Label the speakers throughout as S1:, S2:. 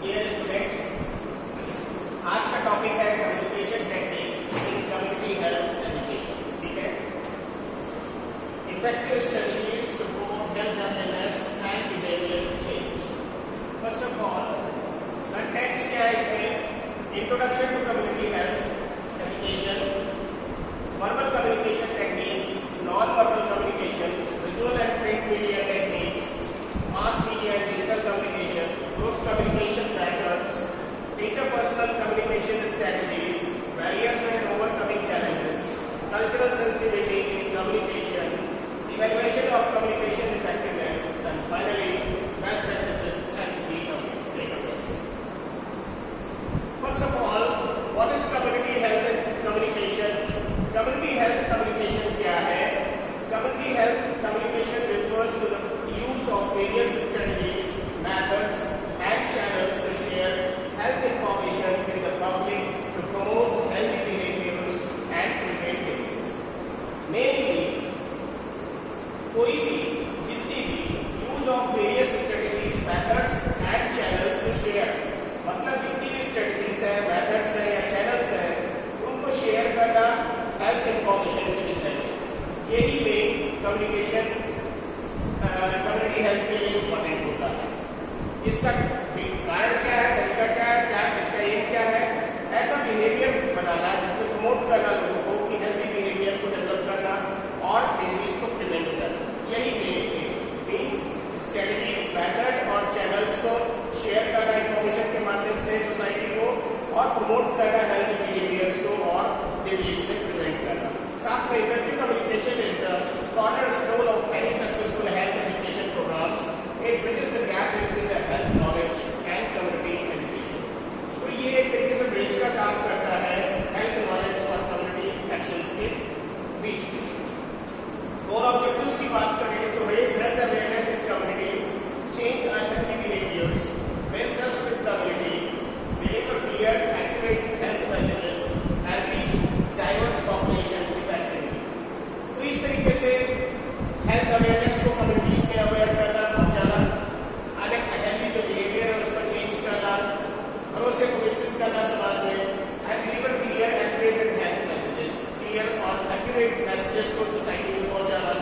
S1: Dear students, आज का topic है communication techniques in community health education. ठीक है, effective strategies to promote health awareness and behaviour change. First of all contents क्या है इसमें? Introduction to community health education, verbal communication techniques, non verbal communication, visual and print media techniques, mass media and digital communication, group communication patterns, interpersonal communication strategies, barriers and overcoming challenges, cultural sensitivity in communication, evaluation of communication effectiveness, and finally best practices and key takeaways. First of all, what is community health and communication? Community health communication क्या है? Community health communication refers to the use of various strategies, methods and channels to share health information with the public to promote healthy behaviors and prevent disease. Mainly, कोई भी जितनी भी use of various strategies, methods and channels to share, मतलब जितनी भी strategies है, methods है या channels है, उनको share करना health information के विषय में, यही मेन कम्युनिकेशन कम्युनिटी हेल्थ के लिए इम्पोर्टेंट होता है। इसका कारण क्या है, तरीका क्या है, क्या इसका एम क्या है? ऐसा बिहेवियर बनाना जिसमें प्रमोट करना लोगों को कि हेल्थी बिहेवियर को डेवलप करना और डिजीज को प्रिवेंट करना, यही main M. Means strategy, method और चैनल्स को शेयर करना इंफॉर्मेशन के माध्यम से सोसाइटी को, और प्रमोट करना हेल्थी बिहेवियर्स को और डिजीज से प्रिवेंट करना। साथ में effective communication is the cornerstone of any successful health education programs. It bridges the gap between the health knowledge and community education. तो ये एक तरीके से ब्रिज का काम करता है हेल्थ नॉलेज और कम्युनिटी एक्शंस के बीच में। और ऑब्जेक्टिव्स की बात करें तो raise health awareness in communities, change unhealthy behaviours, build trust with community, deliver clear accurate health messages and reach diverse population effectively. तो इस तरीके से हेल्थ अवेयरनेस को कम्युनिटीज में अवेयर करना, पहुंचाना, अनहेल्थी जो बिहेवियर है उसको चेंज करना, भरोसे को विकसित करना समाज में, and deliver clear accurate health messages, clear और एक्यूरेट मैसेजेस को सोसाइटी में पहुंचाना,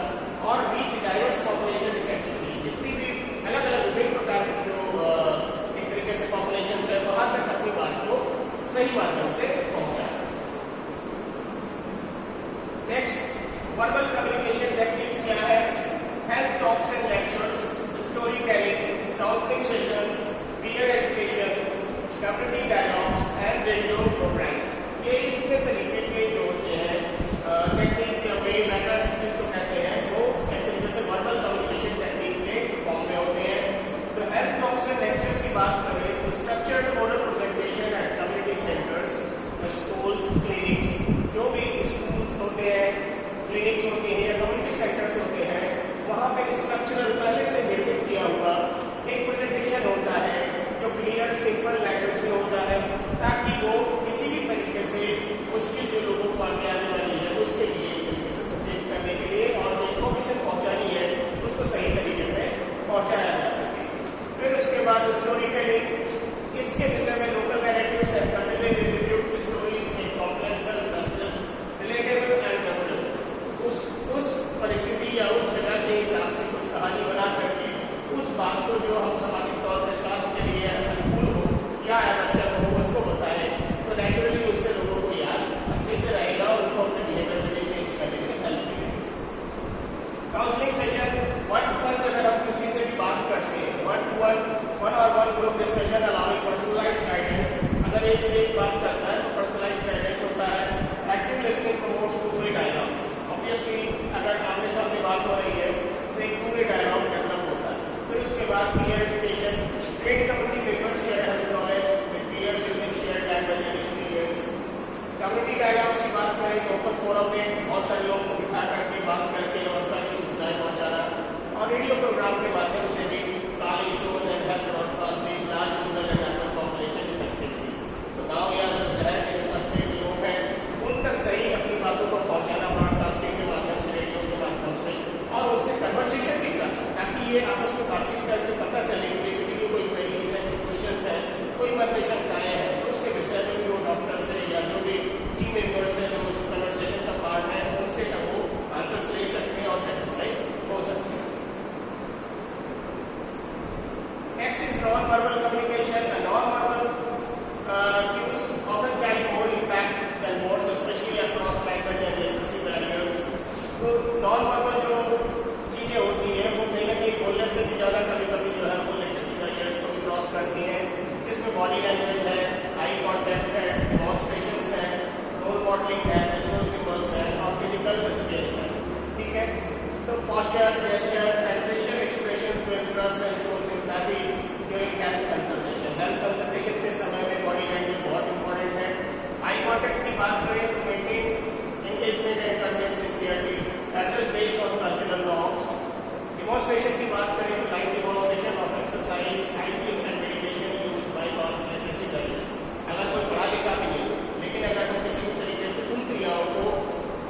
S1: और रीच डाइवर्स पॉपुलेशन इफेक्टिवली, जितनी भी अलग अलग विभिन्न प्रकार की जो एक तरीके से पॉपुलेशन है वहां तक अपनी बात को सही माध्यम से पहुंचाना। नेक्स्ट, वर्बल कम्युनिकेशन टेक्निक्स क्या है? Health talks and lectures, story telling, counselling sessions, peer education, community dialogues and radio programmes. ये इतने तरीके के जो होते हैं टेक्निक्स या वे मेथड्स जिसको कहते हैं, वो एक तरीके से वर्बल कम्युनिकेशन टेक्निक के फॉर्म में होते हैं। तो हेल्थ टॉक्स एंड लेक्चर्स की बात करें तो structured oral presentation at community centres, schools, clinics, जो भी स्कूल्स होते हैं, क्लिनिक्स होते हैं या कम्युनिटी सेंटर्स होते हैं, वहाँ पे स्ट्रक्चरल पहले से निर्मित किया हुआ एक प्रेजेंटेशन होता है जो क्लियर सिंपल लैंग्वेज में होता है, ताकि वो किसी भी तरीके से मुश्किल जो लोगों को आगे आने वाली है उसके लिए एक तरीके से सचेत करने के लिए और जो इन्फॉर्मेशन पहुँचानी है उसको सही तरीके से पहुँचाया जा सके। फिर उसके बाद स्टोरी टेलिंग, इसके विषय में local narratives and culturally related stories में complex messages, relatable and memorable, उस परिस्थिति या उस जगह के हिसाब से कुछ कहानी बना Next is non-verbal communication. The non-verbal cues often carry more impact than words, especially across language and literacy barriers. तो non-verbal जो चीजें होती हैं वो कहीं ना कहीं बोलने से भी ज़्यादा कभी-कभी जो है वो लिटरेसी बैरियर्स को भी क्रॉस करती हैं. इसमें बॉडी लैंग्वेज है, आई कॉन्टैक्ट है, डेमोन्स्ट्रेशंस है, रोल मॉडलिंग है, विजुअल सिंबल्स है और फिजिकल डिस्प्लेस है. ठीक है. तो posture, gesture and facial expressions will trust and show empathy during health consultation. Health consultation के समय में बॉडी लैंग्वेज बहुत इंपॉर्टेंट है. आई कॉन्टैक्ट की बात करें तो maintain engagement and convey sincerity. That is based on cultural norms. Demonstration की बात करें तो live demonstration of exercise, hiking and meditation used bypass literacy barriers. अगर कोई पढ़ा लिखा भी नहीं लेकिन अगर हम किसी भी तरीके से उन क्रियाओं को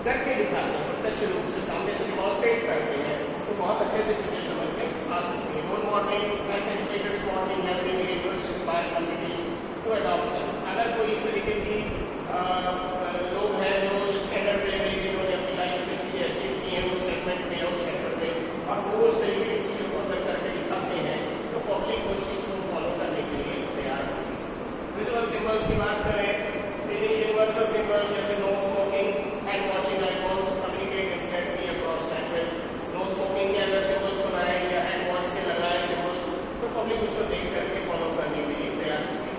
S1: करके दिखाते हैं, प्रत्यक्ष रूप से सामने से डिमॉन्स्ट्रेट करते हैं तो बहुत अच्छे से चीजें समझ में आ सकती है. Role modelling, health educators modelling, healthy behaviours inspire communities to adopt them. अगर कोई इस तरीके की लोग हैं जो स्टैंडर्ड वे में जिन्होंने अपनी लाइफ में चीजें अचीव की हैं उस सेगमेंट में उस सेक्टर में और वो उस तरीके की चीजों को अगर करके दिखाते हैं तो पब्लिक उस चीज को फॉलो करने के लिए तैयार होगी. विजुअल सिंबल्स की बात करें, यूनिवर्सल सिंबल जैसे no smoking, hand washing icons communicate instantly across language. No smoking के अगर सिंबल्स बनाए या हैंड वॉश के लगाए सिंबल्स तो पब्लिक उसको देख करके फॉलो करने के लिए तैयार होगी.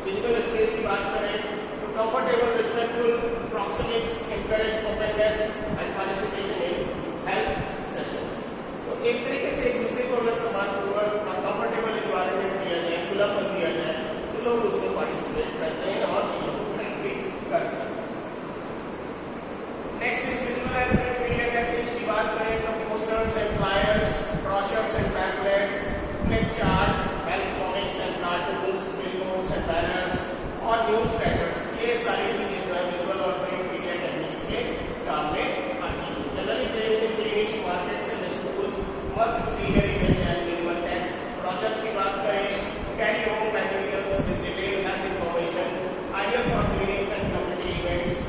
S1: फिजिकल स्पेस की बात करें तो comfortable, respectful proxemics encourage openness and participation in health sessions. तो एक तरीके से एक दूसरे को अगर सम्मानपूर्वक और कंफर्टेबल एनवायरनमेंट दिया जाए, खुलापन दिया जाए तो लोग उसमें पार्टिसिपेट करते हैं और चीजों को ग्रहण भी करते हैं. Next is visual and print media techniques की बात करें तो posters and flyers, brochures and pamphlets, flip charts, health comics and cartoons, billboards and banners और न्यूज लेटर्स, ये सारी चीजें जो है विजुअल और प्रिंट मीडिया टेक्निक्स के काम में आती है. Generally placed in clinics, markets and schools, must clear image and minimal text. Brochures की बात करें, carry home materials with detailed health information, ideal for clinics and community events.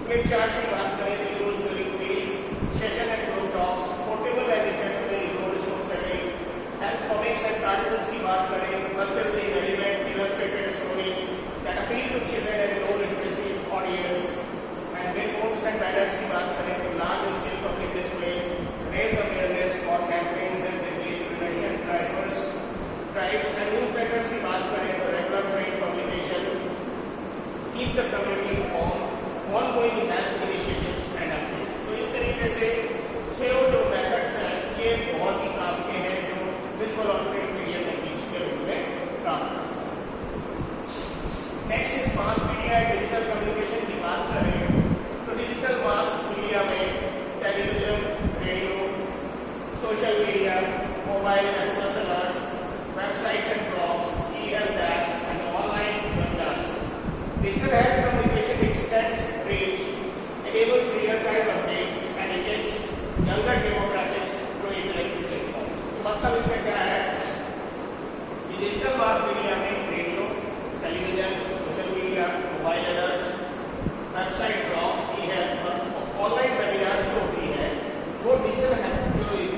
S1: Flip charts की बात करें तो use during fields, session and group talks, portable and effective in low resource setting. Health comics and cartoons की बात करें तो culturally relevant illustrated stories that appeal to children and low literacy audience. And billboards and banners की बात करें तो large scale public displays raise awareness for campaigns and disease prevention drives. And newsletters की बात करें तो regular print publication keep the community informed, ongoing health initiatives and updates. तो इस तरीके से छह जो methods हैं ये बहुत ही काम के हैं जो visual और print media techniques के रूप में काम करते हैं. Next is mass media and digital communication की बात करें तो डिजिटल मास मीडिया में television, radio, social media, mobile SMS alerts, websites and blogs, e health apps and online webinars. Digital health communication extends reach, enables real-time updates and engages younger demographics through interactive platforms. मतलब इसमें क्या है कि digital mass media में radio, television, social media, mobile alerts, website, blogs की है और online webinar जो होती है वो डिजिटल है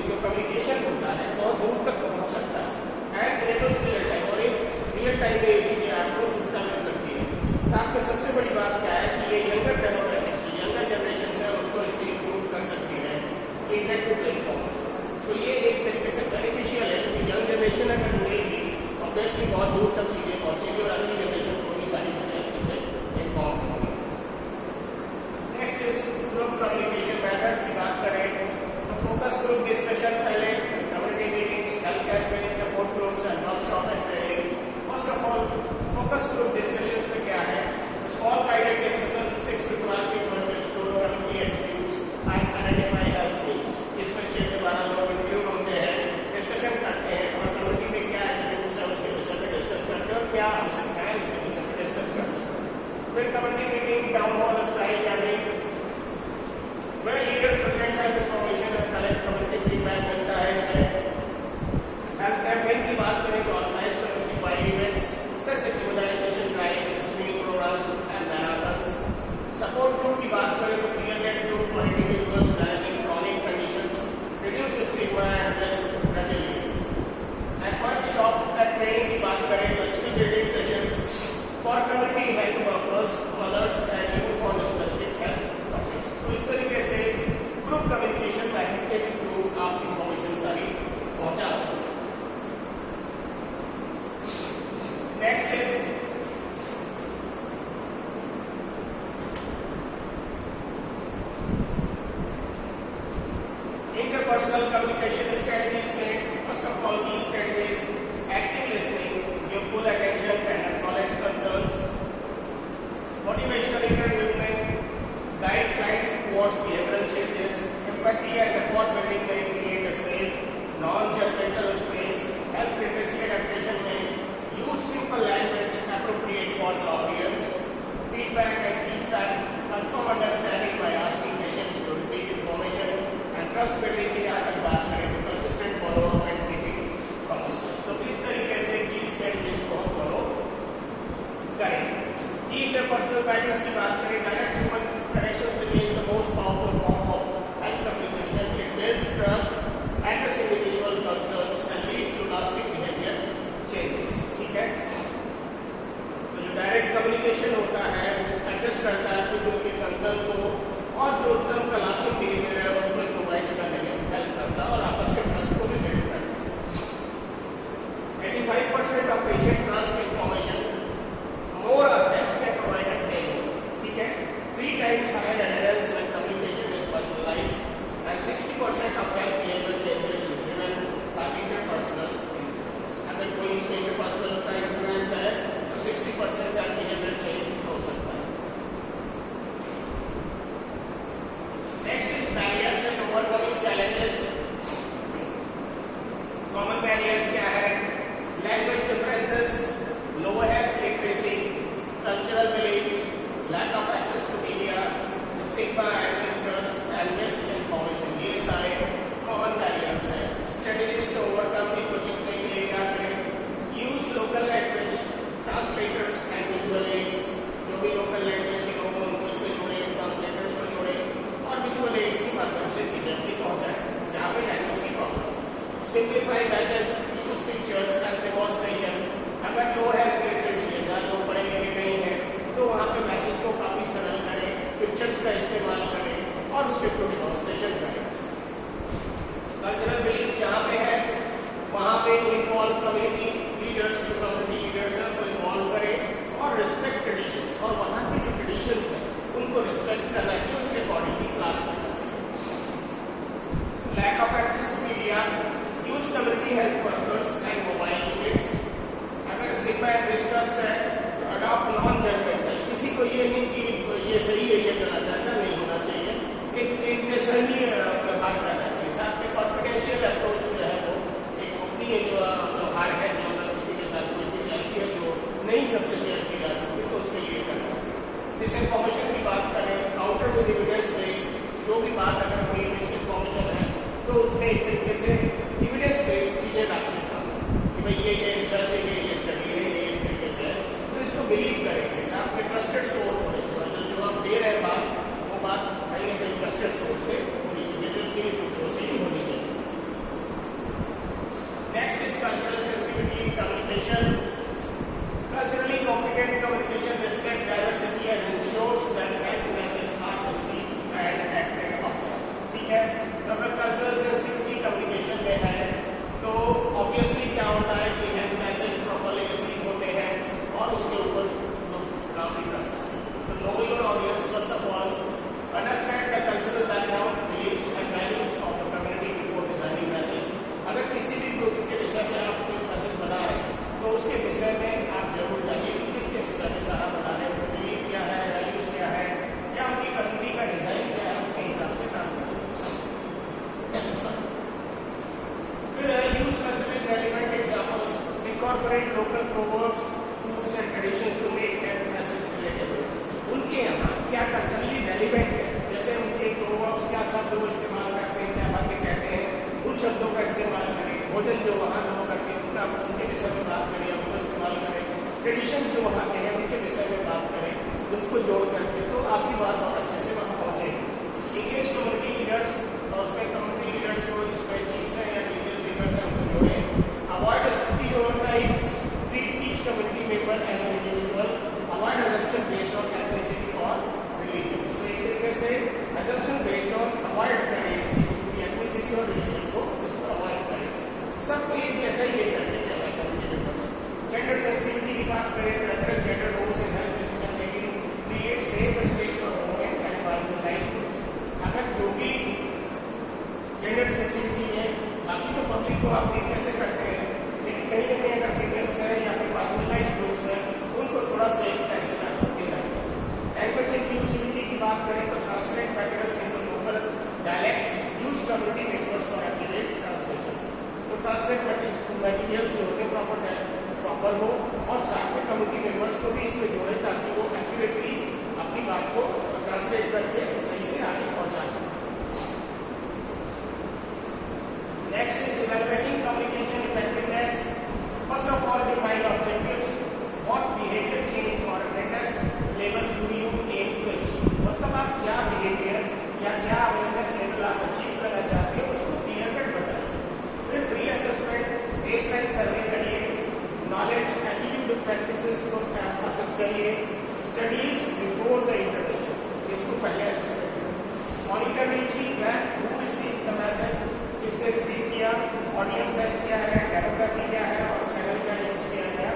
S1: जो कम्युनिकेशन होता है बहुत दूर तक पहुंच सकता है एंड इनेबल्स रियल टाइम और एक रियल टाइम में ये चीजें आपको सूचना मिल सकती है. साथ में सबसे बड़ी बात क्या है कि ये यंगर डेमोग्राफिक्स, यंगर जनरेशन है उसको इसमें इंक्लूड कर सकती है इंटरेक्टिव प्लेटफॉर्म्स. तो ये एक तरीके से बेनिफिशियल है क्योंकि यंग जनरेशन अगर जुड़ेगी ऑब्वियसली बहुत दूर तक चीजें पहुंचेगी और अगली जनरेशन को भी सारी चीजें अच्छे से इन्फॉर्म होंगी. Next is group communication methods की बात करें तो फोकस ग्रुप डिस्कशन पहले, community meetings, health campaign, support groups and workshop and training. First of all focus group discussions में क्या है, small guided discussion 6 to 12 people to explore community attitudes and identify health needs. इसमें 6 से 12 लोग include होते हैं, discussion करते हैं और कम्युनिटी में क्या एटीट्यूड्स है उसके विषय में डिस्कस करते हैं और क्या आवश्यकता है उसके विषय में डिस्कस करते हैं. फिर community meeting, town hall style gathering where leaders present health information and collect community feedback मिलता है of patient trust information, more of healthcare provider training. ठीक है, 3 times higher adherence when communication is personalized, and 60% of health behavior changes is driven by interpersonal influence. अगर कोई इसमें interpersonal का influence है तो 60% का behavior change हो सकता है. Next is barriers and overcoming challenges. Common barriers क्या है? Language differences, lower health literacy, cultural beliefs, lack of access to media, stigma and mistrust and misinformation. ये सारे common barriers हैं. Strategies to overcome इनको जीतने के लिए क्या करें? Use local language, translators and visual aids. जो भी local language के लोग हैं उनको उसमें जोड़े, translators को जोड़े और visual aids के माध्यम से चीजें अपनी पहुंचाएं जहाँ पे language की problem. Simplify message, use pictures and demonstration. अगर लो health literacy है, जहाँ लोग पढ़े लिखे नहीं हैं, तो वहाँ पे मैसेज को काफी सरल करें, पिक्चर्स का इस्तेमाल करें और उसके थ्रू डेमोन्स्ट्रेशन करें. कल्चरल बिलीफ जहाँ पे है वहाँ पे इन्वॉल्व कम्युनिटी लीडर्स, जो कम्युनिटी लीडर्स हैं उनको इन्वॉल्व करें और रिस्पेक्ट ट्रेडिशंस, और वहाँ के जो ट्रेडिशंस हैं उनको रिस्पेक्ट करना चाहिए, उसके अकॉर्डिंगली काम करना चाहिए. Lack of access to media, use community health workers and mobile units. अगर स्टिग्मा एंड मिसट्रस्ट है तो अडॉप्ट नॉन जजमेंटल. किसी को ये नहीं कि ये सही है ये गलत, ऐसा नहीं होना चाहिए. एक जैसा ही व्यवहार करना चाहिए. साथ में कॉन्फिडेंशियल अप्रोच जो है वो एक गोपनीय जो व्यवहार है, जो अगर किसी के साथ कोई चीज ऐसी है जो नहीं सबसे शेयर की जा सकती तो उसके लिए करना चाहिए. डिसइंफॉर्मेशन की बात करें, काउंटर विद एविडेंस बेस्ड. जो भी बात अगर कोई डिसइंफॉर्मेशन है तो उसमें एक तरीके से एविडेंस बेस्ड चीजें डालने सामने कि भाई ये रिसर्च है, ये स्टडी है, ये इस तरीके से है, तो इसको बिलीव करेंगे. साथ में ट्रस्टेड सोर्स होने चाहिए. जो आप दे रहे हैं बात, वो बात कहीं ना कहीं ट्रस्टेड सोर्स से होनी चाहिए, विश्वसनीय सूत्रों से ही होनी चाहिए. Next is cultural sensitivity in communication. Culturally competent communication respect diversity and ensures that health message are received and acted upon. ठीक है, तो अगर कल्चरल सेंसिटिविटी कम्युनिकेशन में है तो ऑब्वियसली क्या होता है कि हेल्थ मैसेज प्रॉपर्ली रिसीव होते हैं और उसके ऊपर लोग काम भी करते हैं. तो know your audience, first of all understand the cultural background, beliefs and values of the community before designing message. अगर किसी भी ग्रुप के विषय में आप कोई मैसेज बना रहे हैं तो उसके विषय में आप जरूर जानिए कि किसके विषय में सारा बना रहे हैं, बिलीव क्या है, वैल्यूज क्या है, या उनकी कम्युनिटी का डिजाइन क्या है, उसके हिसाब से काम करें. फिर use culturally relevant examples, incorporate local proverbs, foods and traditions to make health message relatable. उनके यहाँ क्या कल्चरली रेलिवेंट है, जैसे उनके प्रोवर्ब्स क्या शब्द वो इस्तेमाल करते हैं, क्या बातें कहते हैं, उन शब्दों का इस्तेमाल करें. भोजन जो वहाँ लोग करते हैं उनके विषय में बात करें, उनको इस्तेमाल करें. ट्रेडिशंस जो वहाँ के हैं उनके विषय में बात करें, उसको जोड़ करके तो आपकी बात और अच्छे से वहाँ पहुँचेगी. इंगेज कम्युनिटी लीडर्स, और उसमें कम्युनिटी लीडर्स को जिसमें चीफ है या रिलीजियस लीडर्स हैं उनको जोड़ें. Avoid stereotype, treat each community member as an individual. Avoid assumption based on ethnicity or religion. तो एक तरीके से assumption based on अवॉइड करें इस चीज को, ethnicity और religion को इसको अवॉइड करें. सबको एक जैसा ही ये करके चला कम्युनिटी मेंबर्स. जेंडर सेंसिटिविटी की बात करें तो address gender roles in health decision making, create safe space for women and marginalised groups. अगर जो भी जेंडर सेंसिटिविटी है, बाकी तो पब्लिक को आप एक कैसे करते हैं, लेकिन कहीं ना कहीं अगर फीमेल्स हैं या फिर मार्जिनलाइज्ड ग्रुप्स हैं उनको थोड़ा सेफ कैसे देना चाहिए. लैंग्वेज इंक्लूसिविटी की बात करें तो translate materials into local dialects, use community members for accurate translations. तो ट्रांसलेट मटेरियल्स जो होते हैं प्रॉपर हो और साथ में कम्युनिटी मेंबर्स को भी इसमें जोड़े ताकि वो एक्यूरेटली अपनी बात को ट्रांसलेट करके सही से आगे पहुंचा सकें. Next is evaluating communication effectiveness. First of all, define objectives. What behavior change or awareness level do you aim to achieve? मतलब आप क्या behavior या क्या awareness level आप achieve करना चाहते हैं उसको clear cut बताइए. फिर pre-assessment, baseline survey करिए, knowledge, attitude, practices को assess करिए, studies before the intervention, इसको पहले assess करिए. Monitor reaching, who received the message, किसने रिसीव किया, ऑडियंस सेंस क्या है, डेमोग्राफी क्या है और चैनल क्या यूज किया गया,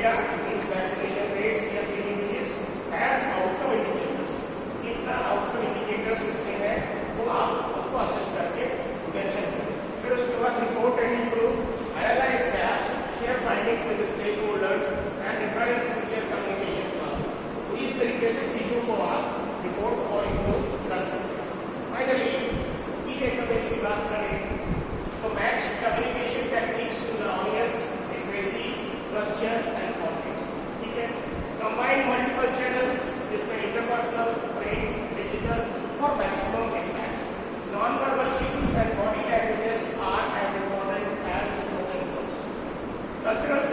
S1: data means vaccination rates या PVPs as outcome indicators. कितना outcome indicators इसमें है वो आप उसको assess करके mention करें. फिर उसके बाद report and improve, analyze gaps, share findings with the stakeholders and refine future communication plans. तो इस तरीके से चीजों को आप report और improve कर सकते हैं. Finally, key takeaways की बात करें तो match communication techniques to the audience, accuracy, culture and context. ठीक है. Combine multiple channels जिसमें interpersonal, print, digital for maximum impact. Non-verbal cues and body languages are as important as spoken words. Cultural